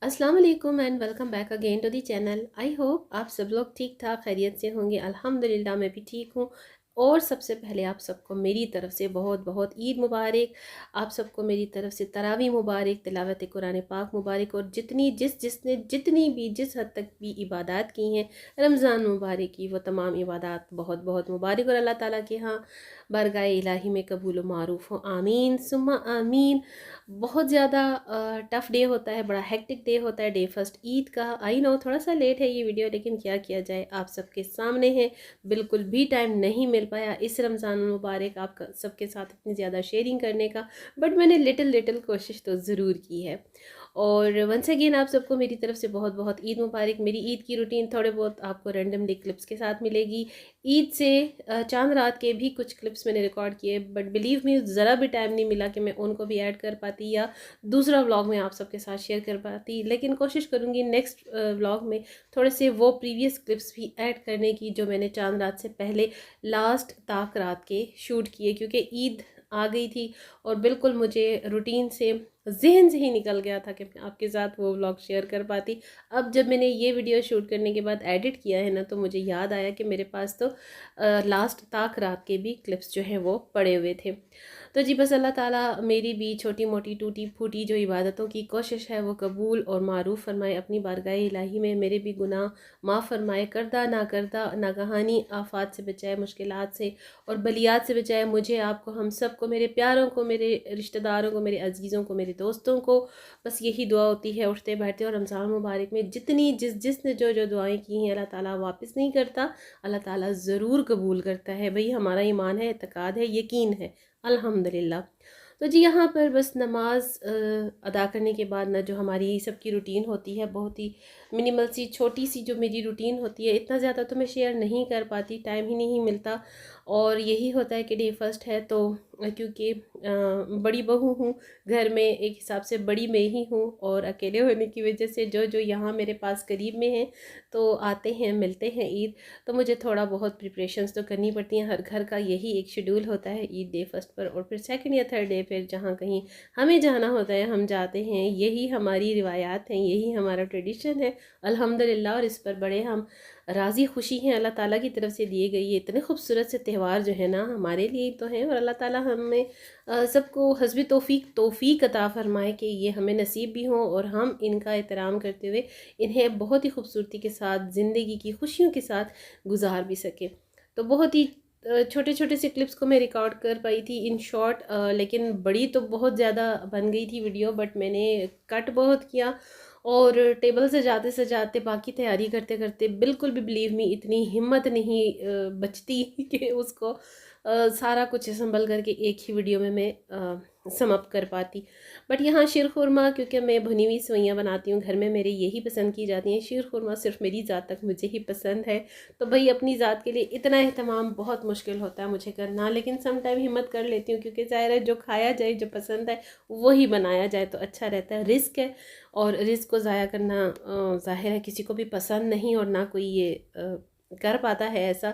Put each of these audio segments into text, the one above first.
अस्सलाम वालेकुम and welcome back again to the channel. I hope आप सब लोग ठीक ठाक खैरियत से होंगे। अल्हम्दुलिल्लाह मैं भी ठीक हूँ। और सबसे पहले आप सबको मेरी तरफ से बहुत बहुत ईद मुबारक। आप सबको मेरी तरफ से तरावी मुबारक, तिलावत कुरान पाक मुबारक। और जिसने जितनी भी जिस हद तक भी इबादत की हैं रमज़ान मुबारक की, वो तमाम इबादत बहुत बहुत मुबारक और अल्लाह ताला के यहाँ बरगाह इलाही में कबूल मारूफ़ हो। आमीन सुम्मा आमीन। बहुत ज़्यादा टफ़ डे होता है, बड़ा हेक्टिक डे होता है, डे फर्स्ट ईद का। आई नो थोड़ा सा लेट है ये वीडियो, लेकिन क्या किया जाए, आप सबके सामने है। बिल्कुल भी टाइम नहीं मिल पाया इस रमज़ान मुबारक आप सबके साथ इतनी ज़्यादा शेयरिंग करने का, बट मैंने लिटिल लिटिल कोशिश तो ज़रूर की है। और वंस अगेन आप सबको मेरी तरफ से बहुत बहुत ईद मुबारक। मेरी ईद की रूटीन थोड़े बहुत आपको रैंडमली क्लिप्स के साथ मिलेगी। ईद से चांद रात के भी कुछ क्लिप्स मैंने रिकॉर्ड किए, बट बिलीव मी ज़रा भी टाइम नहीं मिला कि मैं उनको भी ऐड कर पाती या दूसरा व्लॉग में आप सबके साथ शेयर कर पाती। लेकिन कोशिश करूँगी नेक्स्ट व्लॉग में थोड़े से वो प्रीवियस क्लिप्स भी ऐड करने की जो मैंने चांद रात से पहले लास्ट ताक रात के शूट किए, क्योंकि ईद आ गई थी और बिल्कुल मुझे रूटीन से जहन से ही निकल गया था कि मैं आपके साथ वो व्लॉग शेयर कर पाती। अब जब मैंने ये वीडियो शूट करने के बाद एडिट किया है ना, तो मुझे याद आया कि मेरे पास तो लास्ट ताक रात के भी क्लिप्स जो हैं वो पड़े हुए थे। तो जी बस अल्लाह ताला मेरी भी छोटी मोटी टूटी फूटी जो इबादतों की कोशिश है वो कबूल और मारूफ़ फरमाए। अपनी बारगाह इलाही में मेरे भी गुनाह माफ़ फरमाए। करदा ना करदा नागहानी आफात से बचाए, मुश्किलात से और बलियात से बचाए। मुझे, आपको, हम सब को, मेरे प्यारों को, मेरे रिश्तेदारों को, मेरे अजीज़ों को, मेरे दोस्तों को। बस यही दुआ होती है उठते बैठते। और रमज़ान मुबारक में जितनी जिसने जो जो दुआएं की हैं अल्लाह ताला वापस नहीं करता, अल्लाह ताला ज़रूर कबूल करता है। भाई हमारा ईमान है, एतकाद है, यकीन है अल्हम्दुलिल्लाह। तो जी यहाँ पर बस नमाज अदा करने के बाद ना जो हमारी सबकी रूटीन होती है, बहुत ही मिनिमल सी छोटी सी जो मेरी रूटीन होती है, इतना ज़्यादा तो मैं शेयर नहीं कर पाती, टाइम ही नहीं मिलता। और यही होता है कि डे फर्स्ट है तो क्योंकि बड़ी बहू हूँ घर में, एक हिसाब से बड़ी मैं ही हूँ, और अकेले होने की वजह से जो जो यहाँ मेरे पास करीब में हैं तो आते हैं मिलते हैं ईद। तो मुझे थोड़ा बहुत प्रिपरेशंस तो करनी पड़ती हैं। हर घर का यही एक शेड्यूल होता है ईद डे फर्स्ट पर, और फिर सेकंड या थर्ड डे फिर जहाँ कहीं हमें जाना होता है हम जाते हैं। यही हमारी रिवायात हैं, यही हमारा ट्रेडिशन है अल्हम्दुलिल्लाह। और इस पर बड़े हम राज़ी खुशी हैं, अल्लाह ताला की तरफ से दिए गए ये इतने खूबसूरत से त्यौहार जो है ना हमारे लिए तो हैं। और अल्लाह ताला हमें सबको हस्बी तौफीक अता फरमाए कि ये हमें नसीब भी हों और हम इनका एहतराम करते हुए इन्हें बहुत ही खूबसूरती के साथ ज़िंदगी की खुशियों के साथ गुजार भी सके। तो बहुत ही छोटे छोटे से क्लिप्स को मैं रिकॉर्ड कर पाई थी इन शॉर्ट, लेकिन बड़ी तो बहुत ज़्यादा बन गई थी वीडियो, बट मैंने कट बहुत किया। और टेबल से जाते बाकी तैयारी करते करते बिल्कुल भी बिलीव मी इतनी हिम्मत नहीं बचती कि उसको सारा कुछ संभल करके एक ही वीडियो में मैं समअप कर पाती। बट यहाँ शीर खुरमा, क्योंकि मैं भुनी हुई सेवइयाँ बनाती हूँ घर में, मेरे यही पसंद की जाती हैं। शीर खुरमा सिर्फ मेरी ज़ात तक मुझे ही पसंद है। तो भाई अपनी ज़ात के लिए इतना अहतमाम बहुत मुश्किल होता है मुझे करना, लेकिन सम टाइम हिम्मत कर लेती हूँ, क्योंकि ज़ाहिर है जो खाया जाए, जो पसंद है वही बनाया जाए तो अच्छा रहता है। रिस्क है और रिस्क को ज़ाया करना ज़ाहिर है किसी को भी पसंद नहीं, और ना कोई ये कर पाता है ऐसा।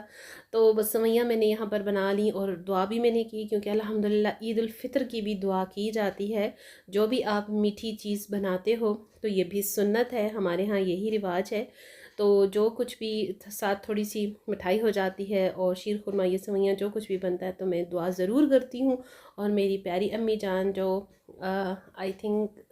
तो बस सेवइयाँ मैंने यहाँ पर बना ली और दुआ भी मैंने की, क्योंकि अल्हम्दुलिल्लाह ईद उल फितर की भी दुआ की जाती है। जो भी आप मीठी चीज़ बनाते हो तो ये भी सुन्नत है, हमारे यहाँ यही रिवाज है। तो जो कुछ भी साथ थोड़ी सी मिठाई हो जाती है और शीर खुरमा, ये सेवइयाँ जो कुछ भी बनता है तो मैं दुआ ज़रूर करती हूँ। और मेरी प्यारी अम्मी जान जो आई थिंक,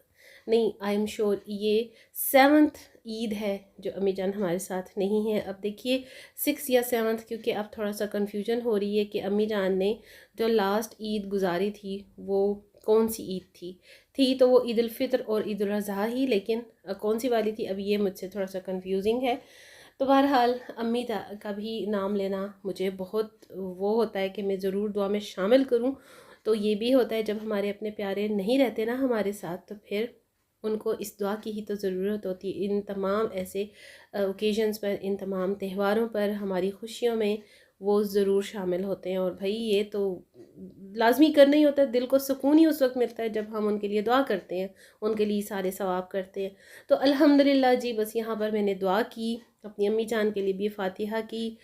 नहीं आई एम श्योर ये 7th ईद है जो अम्मी जान हमारे साथ नहीं है। अब देखिए 6 या 7th, क्योंकि अब थोड़ा सा कन्फ्यूजन हो रही है कि अम्मी जान ने जो लास्ट ईद गुजारी थी वो कौन सी ईद थी तो वो ईद उल फितर और ईद उल अज़हा ही, लेकिन कौन सी वाली थी अभी ये मुझसे थोड़ा सा कंफ्यूजिंग है। तो बहरहाल अम्मी का भी नाम लेना मुझे बहुत वो होता है कि मैं ज़रूर दुआ में शामिल करूं। तो ये भी होता है जब हमारे अपने प्यारे नहीं रहते ना हमारे साथ, तो फिर उनको इस दुआ की ही तो ज़रूरत होती है। इन तमाम ऐसे ओकेजन्स पर, इन तमाम त्योहारों पर, हमारी खुशियों में वो ज़रूर शामिल होते हैं। और भाई ये तो लाजमी करना ही होता है, दिल को सुकून ही उस वक्त मिलता है जब हम उनके लिए दुआ करते हैं, उनके लिए सारे सवाब करते हैं। तो अल्हम्दुलिल्लाह जी बस यहाँ पर मैंने दुआ की, अपनी अम्मी जान के लिए भी फ़ातिहा की।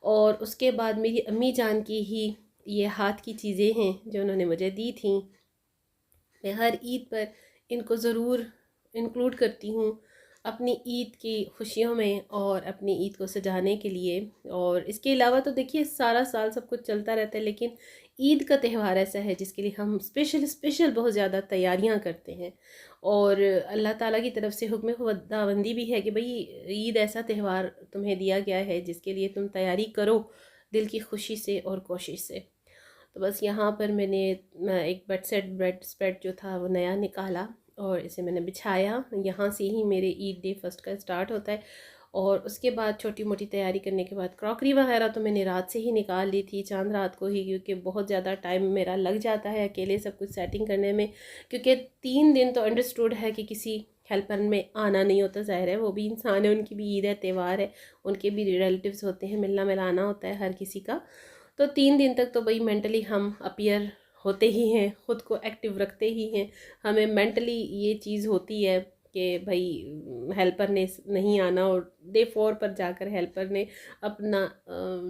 और उसके बाद मेरी अम्मी जान की ही ये हाथ की चीज़ें हैं जो उन्होंने मुझे दी थी। मैं हर ईद पर इनको ज़रूर इंक्लूड करती हूँ अपनी ईद की खुशियों में और अपनी ईद को सजाने के लिए। और इसके अलावा तो देखिए सारा साल सब कुछ चलता रहता है, लेकिन ईद का त्यौहार ऐसा है जिसके लिए हम स्पेशल स्पेशल बहुत ज़्यादा तैयारियां करते हैं। और अल्लाह ताला की तरफ से हुक्म खुदाबंदी भी है कि भाई ईद ऐसा त्यौहार तुम्हें दिया गया है जिसके लिए तुम तैयारी करो दिल की खुशी से और कोशिश से। तो बस यहाँ पर मैंने एक बेड स्प्रेड जो था वो नया निकाला और इसे मैंने बिछाया। यहाँ से ही मेरे ईद डे फर्स्ट का स्टार्ट होता है। और उसके बाद छोटी मोटी तैयारी करने के बाद क्रॉकरी वगैरह तो मैंने रात से ही निकाल ली थी, चांद रात को ही, क्योंकि बहुत ज़्यादा टाइम मेरा लग जाता है अकेले सब कुछ सेटिंग करने में। क्योंकि 3 दिन तो अंडरस्टूड है कि किसी हेल्पर में आना नहीं होता, ज़ाहिर है वो भी इंसान है, उनकी भी ईद है, त्यौहार है, उनके भी रिलेटिव्स होते हैं, मिलना मिलाना होता है हर किसी का। तो 3 दिन तक तो भाई मेंटली हम अपीयर होते ही हैं, ख़ुद को एक्टिव रखते ही हैं। हमें मेंटली ये चीज़ होती है कि भाई हेल्पर ने नहीं आना, और डे 4 पर जाकर हेल्पर ने अपना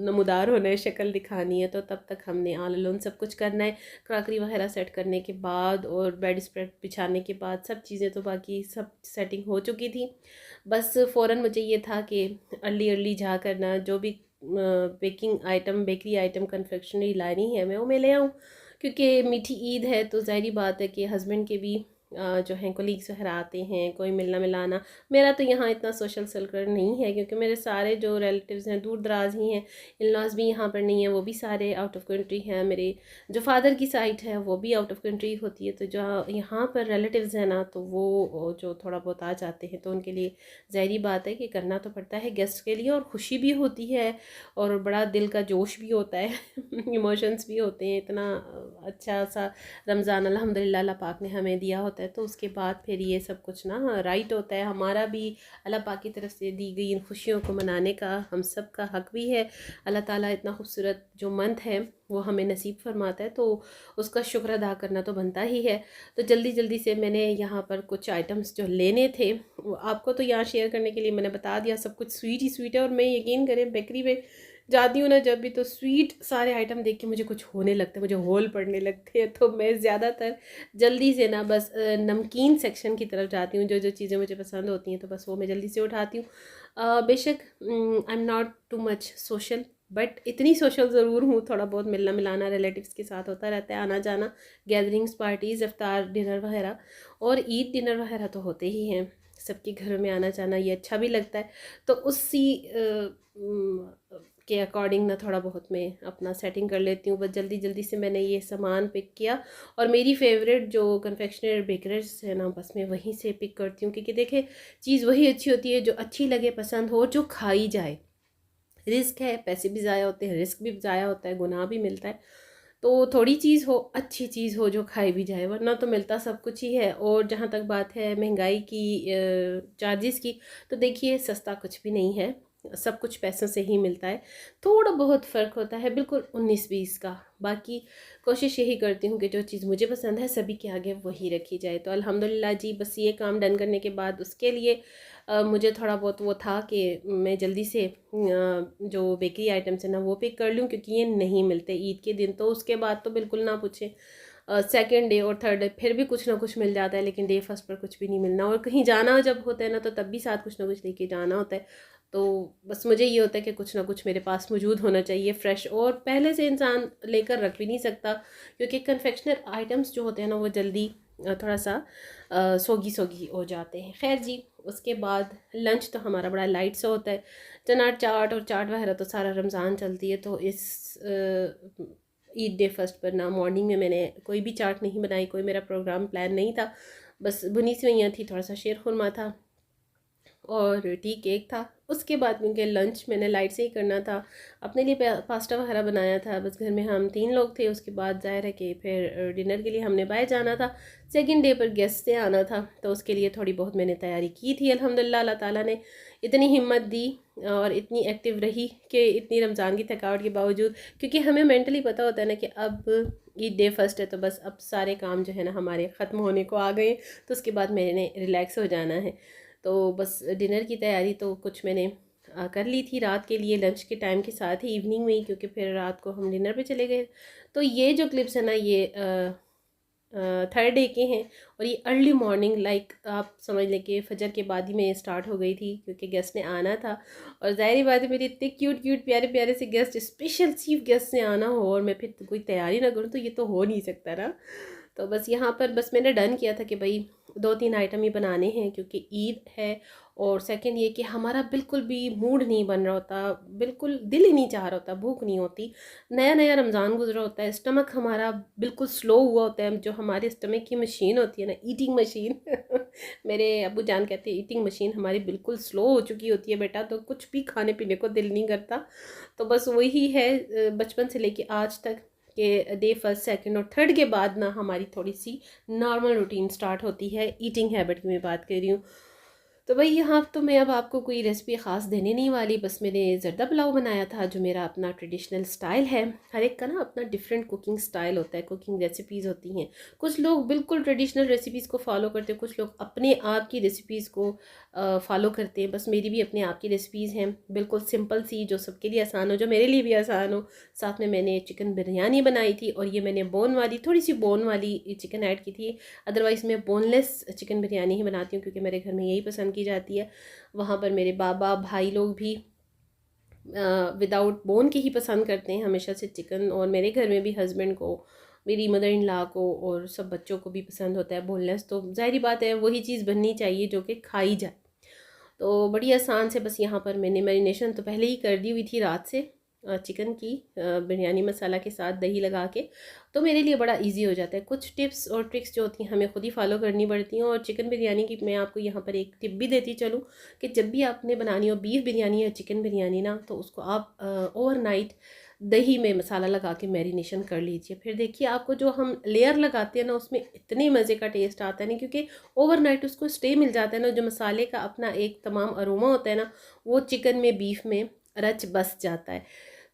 नमूदार होना है, शक्ल दिखानी है, तो तब तक हमने ऑल अलोन सब कुछ करना है। क्रॉकरी वगैरह सेट करने के बाद और बेड स्प्रेड बिछाने के बाद सब चीज़ें तो बाकी सब सेटिंग हो चुकी थी। बस फ़ौरन मुझे ये था कि अर्ली अर्ली जा करना, जो भी baking item, bakery item, confectionery लानी है मैं ले आऊँ, क्योंकि मीठी ईद है तो ज़ाहिर बात है कि हस्बैंड के भी जो हैं कोलीग्स वगैरह आते हैं, कोई मिलना मिलाना। मेरा तो यहाँ इतना सोशल सर्कल नहीं है क्योंकि मेरे सारे जो रिलेटिव्स हैं दूर दराज ही हैं, इन लॉज भी यहाँ पर नहीं है, वो भी सारे आउट ऑफ कंट्री हैं। मेरे जो फादर की साइड है वो भी आउट ऑफ कंट्री होती है, तो जो यहाँ पर रिलेटिव्स हैं ना, तो वो जो थोड़ा बहुत आ जाते हैं तो उनके लिए ज़ाहिर बात है कि करना तो पड़ता है गेस्ट के लिए, और ख़ुशी भी होती है और बड़ा दिल का जोश भी होता है इमोशंस भी होते हैं। इतना अच्छा सा रमज़ान अल्हम्दुलिल्लाह अल्लाह पाक ने हमें दिया होता है, तो उसके बाद फिर ये सब कुछ ना राइट होता है। हमारा भी अल्लाह पाक की तरफ से दी गई इन खुशियों को मनाने का हम सब का हक भी है। अल्लाह ताला इतना खूबसूरत जो मंथ है वो हमें नसीब फरमाता है, तो उसका शुक्र अदा करना तो बनता ही है। तो जल्दी जल्दी से मैंने यहाँ पर कुछ आइटम्स जो लेने थे वो आपको तो यहाँ शेयर करने के लिए मैंने बता दिया। सब कुछ स्वीट ही स्वीट है, और मैं यकीन करें बेकरी में जाती हूँ ना जब भी, तो स्वीट सारे आइटम देख के मुझे कुछ होने लगता है, मुझे होल पड़ने लगते हैं। तो मैं ज़्यादातर जल्दी से ना बस नमकीन सेक्शन की तरफ जाती हूँ। जो जो चीज़ें मुझे पसंद होती हैं तो बस वो मैं जल्दी से उठाती हूँ। बेशक I am not too much social, but इतनी सोशल ज़रूर हूँ, थोड़ा बहुत मिलना मिलाना रिलेटिव्स के साथ होता रहता है, आना जाना, गैदरिंग्स, पार्टीज़, इफ्तार डिनर वगैरह, और ईद डिनर वगैरह तो होते ही हैं। सबके घरों में आना जाना ये अच्छा भी लगता है। तो उसी के अकॉर्डिंग ना थोड़ा बहुत मैं अपना सेटिंग कर लेती हूँ। बस जल्दी जल्दी से मैंने ये सामान पिक किया, और मेरी फेवरेट जो कन्फेक्शनरी बेकर्स है ना, बस मैं वहीं से पिक करती हूँ, क्योंकि देखे चीज़ वही अच्छी होती है जो अच्छी लगे, पसंद हो, जो खाई जाए। रिस्क है, पैसे भी ज़ाया होते हैं, रिस्क भी ज़ाया होता है, गुनाह भी मिलता है। तो थोड़ी चीज़ हो, अच्छी चीज़ हो जो खाई भी जाए, वरना तो मिलता सब कुछ ही है। और जहाँ तक बात है महंगाई की, चार्जेस की, तो देखिए सस्ता कुछ भी नहीं है, सब कुछ पैसों से ही मिलता है। थोड़ा बहुत फ़र्क होता है, बिल्कुल 19-20 का। बाकी कोशिश यही करती हूँ कि जो चीज़ मुझे पसंद है सभी के आगे वही रखी जाए। तो अल्हम्दुलिल्लाह जी, बस ये काम डन करने के बाद उसके लिए मुझे थोड़ा बहुत वो था कि मैं जल्दी से जो बेकरी आइटम्स है ना वो पिक कर लूँ, क्योंकि ये नहीं मिलते ईद के दिन। तो उसके बाद तो बिल्कुल ना पूछें, सेकेंड डे और थर्ड डे फिर भी कुछ ना कुछ मिल जाता है, लेकिन डे फर्स्ट पर कुछ भी नहीं मिलना। और कहीं जाना जब होता है ना, तो तब भी साथ कुछ ना कुछ लेके जाना होता है। तो बस मुझे ये होता है कि कुछ ना कुछ मेरे पास मौजूद होना चाहिए फ्रेश, और पहले से इंसान लेकर रख भी नहीं सकता, क्योंकि कन्फेक्शनर आइटम्स जो होते हैं ना वो जल्दी थोड़ा सा सोगी सोगी हो जाते हैं। खैर जी, उसके बाद लंच तो हमारा बड़ा लाइट सा होता है। चना चाट और चाट वगैरह तो सारा रमज़ान चलती है। तो इस ईद डे फर्स्ट पर ना मॉर्निंग में मैंने कोई भी चाट नहीं बनाई, कोई मेरा प्रोग्राम प्लान नहीं था, बस भुनी सेवइयाँ थी, थोड़ा सा शेर खुरमा था और टी केक था। उसके बाद क्योंकि लंच मैंने लाइट से ही करना था, अपने लिए पास्ता वगैरह बनाया था। बस घर में हम 3 लोग थे। उसके बाद ज़ाहिर है कि फिर डिनर के लिए हमने बाहर जाना था। सेकंड डे पर गेस्ट से आना था, तो उसके लिए थोड़ी बहुत मैंने तैयारी की थी। अल्हम्दुलिल्लाह अल्लाह ताला ने इतनी हिम्मत दी और इतनी एक्टिव रही कि इतनी रमज़ान की थकावट के बावजूद, क्योंकि हमें मेंटली पता होता है ना कि अब ईद डे फर्स्ट है, तो बस अब सारे काम जो है ना हमारे ख़त्म होने को आ गए, तो उसके बाद मैंने रिलैक्स हो जाना है। तो बस डिनर की तैयारी तो कुछ मैंने कर ली थी रात के लिए, लंच के टाइम के साथ ही इवनिंग में ही, क्योंकि फिर रात को हम डिनर पे चले गए। तो ये जो क्लिप्स है ना, ये थर्ड डे के हैं। और ये अर्ली मॉर्निंग लाइक आप समझ लें कि फजर के बाद ही में स्टार्ट हो गई थी, क्योंकि गेस्ट ने आना था। और ज़ाहिर बात है, मेरे इतने क्यूट क्यूट प्यारे प्यारे से गेस्ट, स्पेशल चीफ गेस्ट ने आना हो और मैं फिर कोई तैयारी ना करूँ तो ये तो हो नहीं सकता ना। तो बस यहाँ पर बस मैंने डन किया था कि भाई 2-3 आइटम ही बनाने हैं, क्योंकि ईद है। और सेकंड ये कि हमारा बिल्कुल भी मूड नहीं बन रहा होता, बिल्कुल दिल ही नहीं चाह रहा होता, भूख नहीं होती। नया नया रमज़ान गुजरा होता है, स्टमक हमारा बिल्कुल स्लो हुआ होता है। जो हमारे स्टमक की मशीन होती है ना, ईटिंग मशीन मेरे अब्बू जान कहते हैं ईटिंग मशीन हमारी बिल्कुल स्लो हो चुकी होती है बेटा, तो कुछ भी खाने पीने को दिल नहीं करता। तो बस वही है बचपन से लेके आज तक कि डे फर्स्ट सेकंड और थर्ड के बाद ना हमारी थोड़ी सी नॉर्मल रूटीन स्टार्ट होती है। ईटिंग हैबिट की मैं बात कर रही हूँ। तो भाई यहाँ तो मैं अब आपको कोई रेसिपी ख़ास देने नहीं वाली, बस मैंने ज़र्दा पुलाव बनाया था जो मेरा अपना ट्रेडिशनल स्टाइल है। हर एक का ना अपना डिफरेंट कुकिंग स्टाइल होता है, कुकिंग रेसिपीज़ होती हैं। कुछ लोग बिल्कुल ट्रेडिशनल रेसिपीज़ को फॉलो करते हैं, कुछ लोग अपने आप की रेसिपीज़ को फॉलो करते हैं। बस मेरी भी अपने आप की रेसिपीज़ हैं, बिल्कुल सिंपल सी, जो सबके लिए आसान हो, जो मेरे लिए भी आसान हो। साथ में मैंने चिकन बिरयानी बनाई थी, और ये मैंने बोन वाली, थोड़ी सी बोन वाली चिकन ऐड की थी। अदरवाइज़ मैं बोनलेस चिकन बिरयानी ही बनाती हूँ, क्योंकि मेरे घर में यही पसंद की जाती है। वहाँ पर मेरे बाबा भाई लोग भी विदाउट बोन की ही पसंद करते हैं हमेशा से चिकन, और मेरे घर में भी हस्बैंड को, मेरी मदर इन लॉ को और सब बच्चों को भी पसंद होता है बोनलेस। तो जाहिर बात है वही चीज़ बननी चाहिए जो कि खाई जाए। तो बड़ी आसान से बस यहाँ पर मैंने मैरिनेशन तो पहले ही कर दी हुई थी रात से चिकन की, बिरयानी मसाला के साथ दही लगा के। तो मेरे लिए बड़ा इजी हो जाता है। कुछ टिप्स और ट्रिक्स जो होती हैं हमें खुद ही फॉलो करनी पड़ती हैं। और चिकन बिरयानी की मैं आपको यहाँ पर एक टिप भी देती चलूँ कि जब भी आपने बनानी हो बीफ बिरयानी या चिकन बिरयानी ना, तो उसको आप ओवरनाइट दही में मसाला लगा के मैरिनेशन कर लीजिए। फिर देखिए आपको जो हम लेयर लगाते हैं ना, उसमें इतने मज़े का टेस्ट आता है ना, क्योंकि ओवरनाइट उसको स्टे मिल जाता है ना। जो मसाले का अपना एक तमाम अरोमा होता है ना, वो चिकन में बीफ में रच बस जाता है।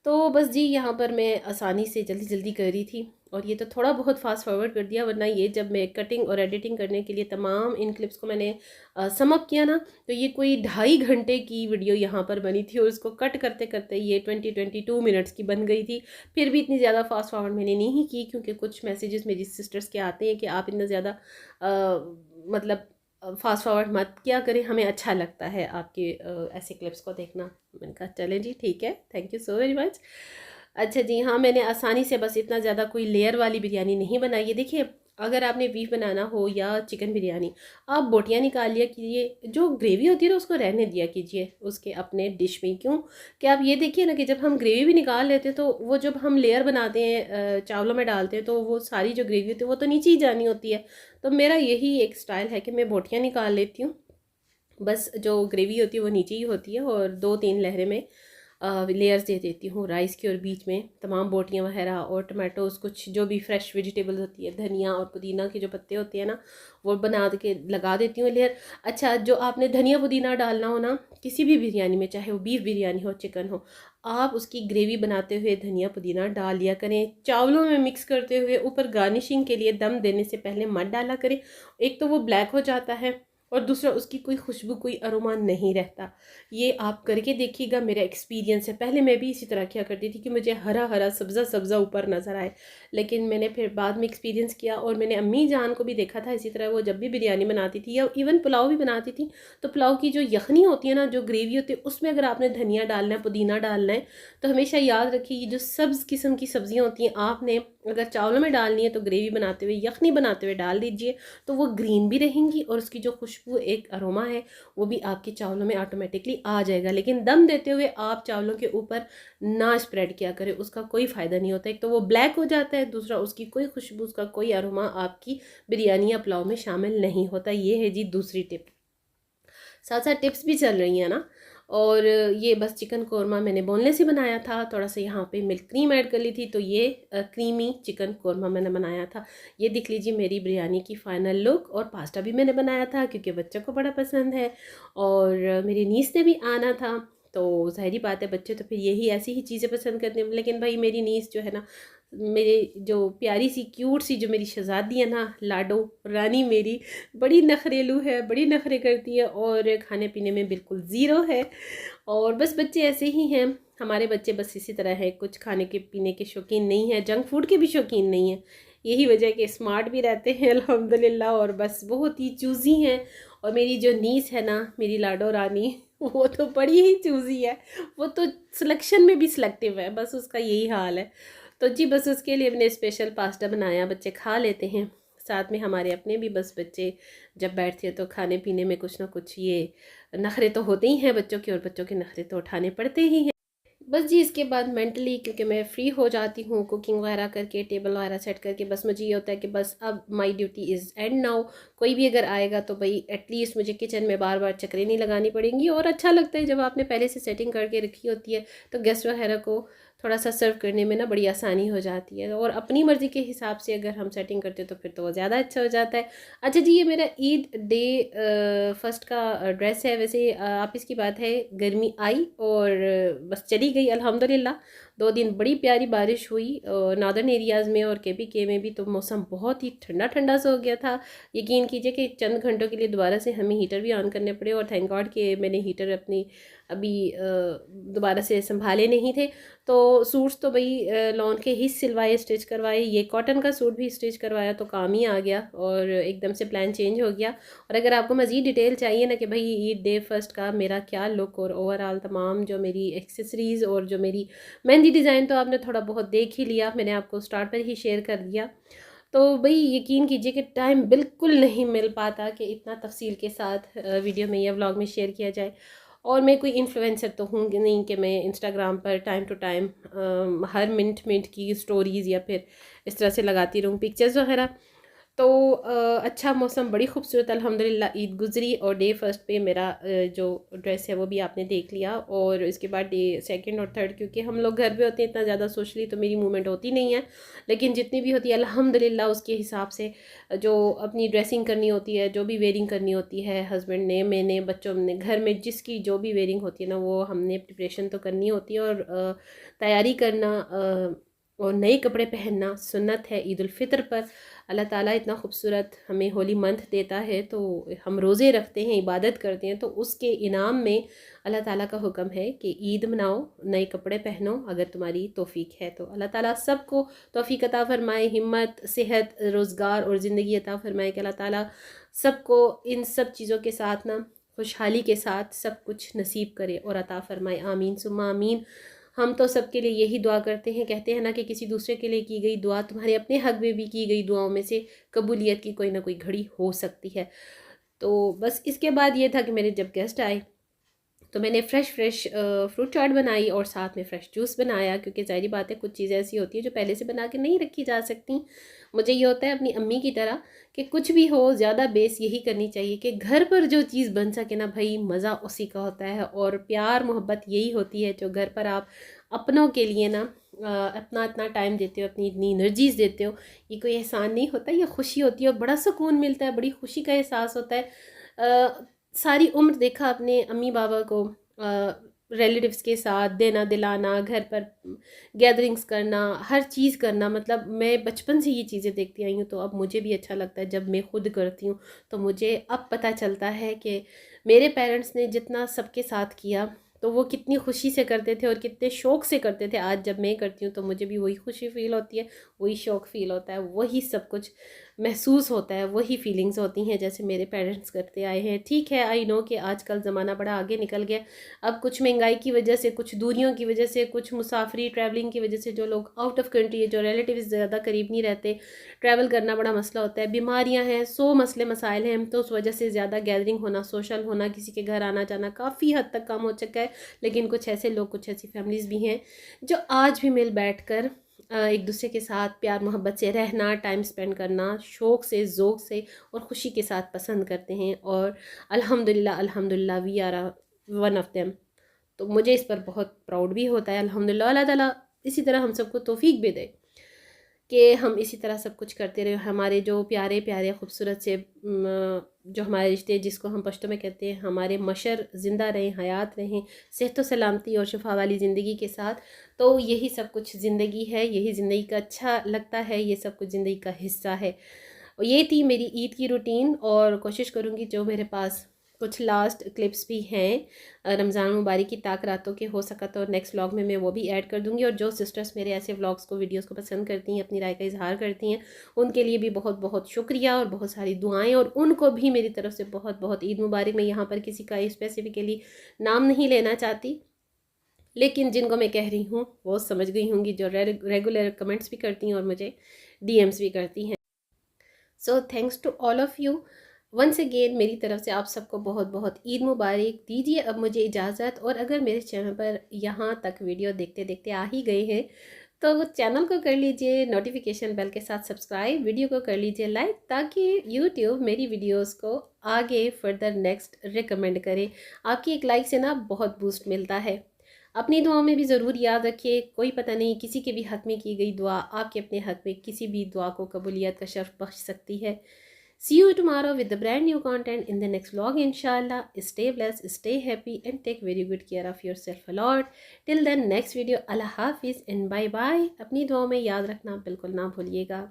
तो बस जी यहाँ पर मैं आसानी से जल्दी जल्दी कर रही थी, और ये तो थोड़ा बहुत फास्ट फॉरवर्ड कर दिया, वरना ये जब मैं कटिंग और एडिटिंग करने के लिए तमाम इन क्लिप्स को मैंने सम अप किया ना, तो ये कोई 2.5 घंटे की वीडियो यहाँ पर बनी थी, और उसको कट करते करते ये 22 मिनट्स की बन गई थी। फिर भी इतनी ज़्यादा फास्ट फॉरवर्ड मैंने नहीं की, क्योंकि कुछ मैसेजेस मेरी सिस्टर्स के आते हैं कि आप इतना ज़्यादा मतलब फास्ट फॉरवर्ड मत क्या करें, हमें अच्छा लगता है आपके ऐसे क्लिप्स को देखना। मैंने कहा चलें जी ठीक है, thank you so very much. अच्छा जी हाँ, मैंने आसानी से बस इतना ज़्यादा कोई लेयर वाली बिरयानी नहीं बनाई है। देखिए अगर आपने बीफ बनाना हो या चिकन बिरयानी, आप बोटियाँ निकाल लिया कीजिए, जो ग्रेवी होती है ना उसको रहने दिया कीजिए उसके अपने डिश में। क्यों कि आप ये देखिए ना कि जब हम ग्रेवी भी निकाल लेते हैं, तो वो जब हम लेयर बनाते हैं चावलों में डालते हैं, तो वो सारी जो ग्रेवी होती है वो तो नीचे ही जानी होती है। तो मेरा यही एक स्टाइल है कि मैं बोटियाँ निकाल लेती हूँ, बस जो ग्रेवी होती है वो नीचे ही होती है, और 2-3 लहरें में लेयर्स दे देती हूँ राइस की, और बीच में तमाम बोटियाँ वगैरह और टमाटोज़, कुछ जो भी फ्रेश वेजिटेबल्स होती है, धनिया और पुदीना के जो पत्ते होते हैं ना, वो बना के लगा देती हूँ लेयर। अच्छा, जो आपने धनिया पुदीना डालना हो ना किसी भी बिरयानी में, चाहे वो बीफ बिरयानी हो चिकन हो, आप उसकी ग्रेवी बनाते हुए धनिया पुदीना डाल लिया करें, चावलों में मिक्स करते हुए। ऊपर गार्निशिंग के लिए दम देने से पहले मत डाला करें, एक तो वो ब्लैक हो जाता है, और दूसरा उसकी कोई खुशबू कोई अरोमा नहीं रहता। ये आप करके देखिएगा, मेरा एक्सपीरियंस है। पहले मैं भी इसी तरह किया करती थी कि मुझे हरा हरा सब्ज़ा सब्ज़ा ऊपर नज़र आए, लेकिन मैंने फिर बाद में एक्सपीरियंस किया, और मैंने अम्मी जान को भी देखा था इसी तरह। वो जब भी बिरयानी बनाती थी या इवन पुलाव भी बनाती थी, तो पुलाव की जो यखनी होती है ना, जो ग्रेवी होती है, उसमें अगर आपने धनिया डालना है, पुदीना डालना है, तो हमेशा याद रखिए ये जो सब्ज़ किस्म की सब्ज़ियाँ होती हैं, आपने अगर चावलों में डालनी है तो ग्रेवी बनाते हुए, यखनी बनाते हुए डाल दीजिए, तो वो ग्रीन भी रहेंगी, और उसकी जो खुशबू एक अरोमा है वो भी आपके चावलों में ऑटोमेटिकली आ जाएगा। लेकिन दम देते हुए आप चावलों के ऊपर ना स्प्रेड किया करें, उसका कोई फ़ायदा नहीं होता। एक तो वो ब्लैक हो जाता है, दूसरा उसकी कोई खुशबू, उसका कोई अरोमा आपकी बिरयानी या पुलाव में शामिल नहीं होता। ये है जी दूसरी टिप। साथ साथ टिप्स भी चल रही हैं ना। और ये बस चिकन कौरमा मैंने बोनलेस ही बनाया था, थोड़ा सा यहाँ पे मिल्क क्रीम ऐड कर ली थी, तो ये क्रीमी चिकन कौरमा मैंने बनाया था। ये देख लीजिए मेरी बिरयानी की फ़ाइनल लुक। और पास्ता भी मैंने बनाया था क्योंकि बच्चों को बड़ा पसंद है, और मेरी नीस ने भी आना था, तो ज़ाहिर बात है बच्चे तो फिर यही ऐसी ही चीज़ें पसंद करते हैं। लेकिन भाई मेरी नीस जो है ना, मेरे जो प्यारी सी क्यूट सी जो मेरी शहज़ादी है ना, लाडो रानी मेरी, बड़ी नखरेलू है, बड़ी नखरे करती है, और खाने पीने में बिल्कुल ज़ीरो है। और बस बच्चे ऐसे ही हैं, हमारे बच्चे बस इसी तरह है, कुछ खाने के पीने के शौकीन नहीं है, जंक फूड के भी शौकीन नहीं है। यही वजह कि स्मार्ट भी रहते हैं अल्हम्दुलिल्लाह, और बस बहुत ही चूज़ी हैं। और मेरी जो नीस है ना, मेरी लाडो रानी, वो तो बड़ी ही चूज़ी है, वो तो सिलेक्शन में भी सिलेक्टिव है, बस उसका यही हाल है। तो जी बस उसके लिए मैंने स्पेशल पास्ता बनाया, बच्चे खा लेते हैं, साथ में हमारे अपने भी बस बच्चे जब बैठते हैं तो खाने पीने में कुछ ना कुछ ये नखरे तो होते ही हैं बच्चों के, और बच्चों के नखरे तो उठाने पड़ते ही हैं। बस जी इसके बाद मेंटली क्योंकि मैं फ्री हो जाती हूँ कुकिंग वगैरह करके, टेबल वगैरह सेट करके, बस मुझे ये होता है कि बस अब my duty is and now. कोई भी अगर आएगा तो भाई एटलीस्ट मुझे किचन में बार बार चक्करें नहीं लगानी पड़ेंगी, और अच्छा लगता है जब आपने पहले से सेटिंग करके रखी होती है तो गेस्ट वगैरह को थोड़ा सा सर्व करने में ना बड़ी आसानी हो जाती है। और अपनी मर्ज़ी के हिसाब से अगर हम सेटिंग करते हैं तो फिर तो वो ज़्यादा अच्छा हो जाता है। अच्छा जी, ये मेरा ईद डे फर्स्ट का ड्रेस है। वैसे आप इसकी बात है, गर्मी आई और बस चली गई अल्हम्दुलिल्लाह। 2 दिन बड़ी प्यारी बारिश हुई नॉर्दर्न एरियाज़ में, और के में भी तो मौसम बहुत ही ठंडा ठंडा सा हो गया था। यकीन कीजिए कि चंद घंटों के लिए दोबारा से हमें हीटर भी ऑन करने पड़े, और थैंक गॉड कि मैंने हीटर अपनी अभी दोबारा से संभाले नहीं थे। तो सूट्स तो भाई लॉन के ही सिलवाए, स्टिच करवाए, ये कॉटन का सूट भी स्टिच करवाया, तो काम ही आ गया और एकदम से प्लान चेंज हो गया। और अगर आपको मज़ीद डिटेल चाहिए ना कि भाई ईद डे फर्स्ट का मेरा क्या लुक और ओवरऑल तमाम जो मेरी एक्सेसरीज़ और जो मेरी मेहंदी डिज़ाइन, तो आपने थोड़ा बहुत देख ही लिया, मैंने आपको स्टार्ट पर ही शेयर कर दिया। तो भाई यकीन कीजिए कि टाइम बिल्कुल नहीं मिल पाता कि इतना तफसील के साथ वीडियो में या व्लॉग में शेयर किया जाए। और मैं कोई इन्फ्लुएंसर तो हूँ नहीं कि मैं इंस्टाग्राम पर टाइम टू टाइम हर मिनट मिनट की स्टोरीज़ या फिर इस तरह से लगाती रहूँ पिक्चर्स वगैरह। तो अच्छा मौसम बड़ी खूबसूरत अल्हम्दुलिल्लाह ईद गुज़री, और डे फर्स्ट पे मेरा जो ड्रेस है वो भी आपने देख लिया। और इसके बाद डे सेकंड और थर्ड, क्योंकि हम लोग घर पे होते हैं इतना ज़्यादा सोशली तो मेरी मूवमेंट होती नहीं है, लेकिन जितनी भी होती है अल्हम्दुलिल्लाह उसके हिसाब से जो अपनी ड्रेसिंग करनी होती है, जो भी वेयरिंग करनी होती है, हस्बैंड ने, मैंने, बच्चों ने, घर में जिसकी जो भी वेयरिंग होती है ना, वो हमने प्रिपरेशन तो करनी होती है। और तैयारी करना और नए कपड़े पहनना सुन्नत है ईद उल फितर पर। अल्लाह ताला इतना खूबसूरत हमें होली मंथ देता है, तो हम रोज़े रखते हैं, इबादत करते हैं, तो उसके इनाम में अल्लाह ताला का हुक्म है कि ईद मनाओ, नए कपड़े पहनो अगर तुम्हारी तौफीक है तो। अल्लाह ताला सबको तौफीक अता फ़रमाए, हिम्मत, सेहत, रोज़गार और ज़िंदगी अता फ़रमाए कि अल्लाह ताला सबको इन सब चीज़ों के साथ ना खुशहाली के साथ सब कुछ नसीब करे और अता फ़रमाए, आमीन सुम्मा आमीन। हम तो सबके लिए यही दुआ करते हैं, कहते हैं ना कि किसी दूसरे के लिए की गई दुआ तुम्हारे अपने हक में भी की गई दुआओं में से कबूलियत की कोई ना कोई घड़ी हो सकती है। तो बस इसके बाद ये था कि मेरे जब गेस्ट आए तो मैंने फ़्रेश फ्रूट चाट बनाई और साथ में फ़्रेश जूस बनाया, क्योंकि ज़ाहिर बात है कुछ चीज़ें ऐसी होती हैं जो पहले से बना के नहीं रखी जा सकती। मुझे ये होता है अपनी अम्मी की तरह कि कुछ भी हो ज़्यादा बेस यही करनी चाहिए कि घर पर जो चीज़ बन सके ना भाई, मज़ा उसी का होता है। और प्यार मोहब्बत यही होती है जो घर पर आप अपनों के लिए ना अपना इतना टाइम देते हो, अपनी इतनी एनर्जीज़ देते हो। ये कोई एहसान नहीं होता, ये खुशी होती है और बड़ा सुकून मिलता है, बड़ी खुशी का एहसास होता है। सारी उम्र देखा अपने अम्मी बाबा को रिलेटिव्स के साथ देना दिलाना, घर पर गैदरिंग्स करना, हर चीज़ करना, मतलब मैं बचपन से ये चीज़ें देखती आई हूँ, तो अब मुझे भी अच्छा लगता है जब मैं खुद करती हूँ। तो मुझे अब पता चलता है कि मेरे पेरेंट्स ने जितना सबके साथ किया तो वो कितनी खुशी से करते थे और कितने शौक़ से करते थे। आज जब मैं करती हूँ तो मुझे भी वही खुशी फ़ील होती है, वही शौक़ फ़ील होता है, वही सब कुछ महसूस होता है, वही फीलिंग्स होती हैं जैसे मेरे पेरेंट्स करते आए हैं। ठीक है, आई नो कि आजकल ज़माना बड़ा आगे निकल गया। अब कुछ महंगाई की वजह से, कुछ दूरियों की वजह से, कुछ मुसाफरी ट्रैवलिंग की वजह से जो लोग आउट ऑफ कंट्री है, जो रिलेटिव्स ज़्यादा करीब नहीं रहते, ट्रैवल करना बड़ा मसला होता है, बीमारियां हैं, 100 मसले मसाइल हैं, तो उस वजह से ज़्यादा गैदरिंग होना, सोशल होना, किसी के घर आना जाना काफ़ी हद तक कम हो चुका है। लेकिन कुछ ऐसे लोग, कुछ ऐसी फैमिलीज़ भी हैं जो आज भी मिल बैठ कर एक दूसरे के साथ प्यार मोहब्बत से रहना, टाइम स्पेंड करना, शौक़ से, ज़ौक़ से और ख़ुशी के साथ पसंद करते हैं। और अल्हम्दुलिल्लाह अल्हम्दुलिल्लाह we are one of them. तो मुझे इस पर बहुत प्राउड भी होता है अल्हम्दुलिल्लाह। अल्लाह ताला इसी तरह हम सबको तौफीक भी दे कि हम इसी तरह सब कुछ करते रहे। हमारे जो प्यारे प्यारे खूबसूरत से जो हमारे रिश्ते, जिसको हम पश्तो में कहते हैं, हमारे मशर ज़िंदा रहें, हयात रहें, सेहत व सलामती और शफा वाली ज़िंदगी के साथ। तो यही सब कुछ ज़िंदगी है, यही ज़िंदगी का अच्छा लगता है, ये सब कुछ ज़िंदगी का हिस्सा है। और ये थी मेरी ईद की रूटीन, और कोशिश करूँगी जो मेरे पास कुछ लास्ट क्लिप्स भी हैं रमज़ान मुबारक की ताक रातों के, हो सका तो नेक्स्ट व्लॉग में मैं वो भी ऐड कर दूंगी। और जो सिस्टर्स मेरे ऐसे व्लॉग्स को, वीडियोस को पसंद करती हैं, अपनी राय का इजहार करती हैं, उनके लिए भी बहुत बहुत शुक्रिया और बहुत सारी दुआएं। और उनको भी मेरी तरफ से बहुत बहुत ईद मुबारक। मैं यहाँ पर किसी का स्पेसिफिकली नाम नहीं लेना चाहती, लेकिन जिनको मैं कह रही हूँ वो समझ गई होंगी, जो रेगुलर कमेंट्स भी करती हैं और मुझे डीएम्स भी करती हैं। So thanks to all of you once again. मेरी तरफ से आप सबको बहुत बहुत ईद मुबारक। दीजिए अब मुझे इजाज़त। और अगर मेरे चैनल पर यहाँ तक वीडियो देखते देखते आ ही गए हैं तो चैनल को कर लीजिए नोटिफिकेशन बेल के साथ सब्सक्राइब, वीडियो को कर लीजिए लाइक, ताकि यूट्यूब मेरी वीडियोस को आगे फर्दर नेक्स्ट रिकमेंड करे। आपकी एक लाइक से ना बहुत बूस्ट मिलता है। अपनी दुआओं में भी ज़रूर याद रखिए, कोई पता नहीं किसी के भी हक़ में की गई दुआ आपके अपने हक़ में किसी भी दुआ को कबूलियत का शर्फ बख्श सकती है। See you tomorrow with the brand new content in the next vlog inshallah. Stay blessed, stay happy and take very good care of yourself a lot. Till then next video, Allah Hafiz and bye bye. अपनी दुआओं में याद रखना बिल्कुल ना भूलिएगा।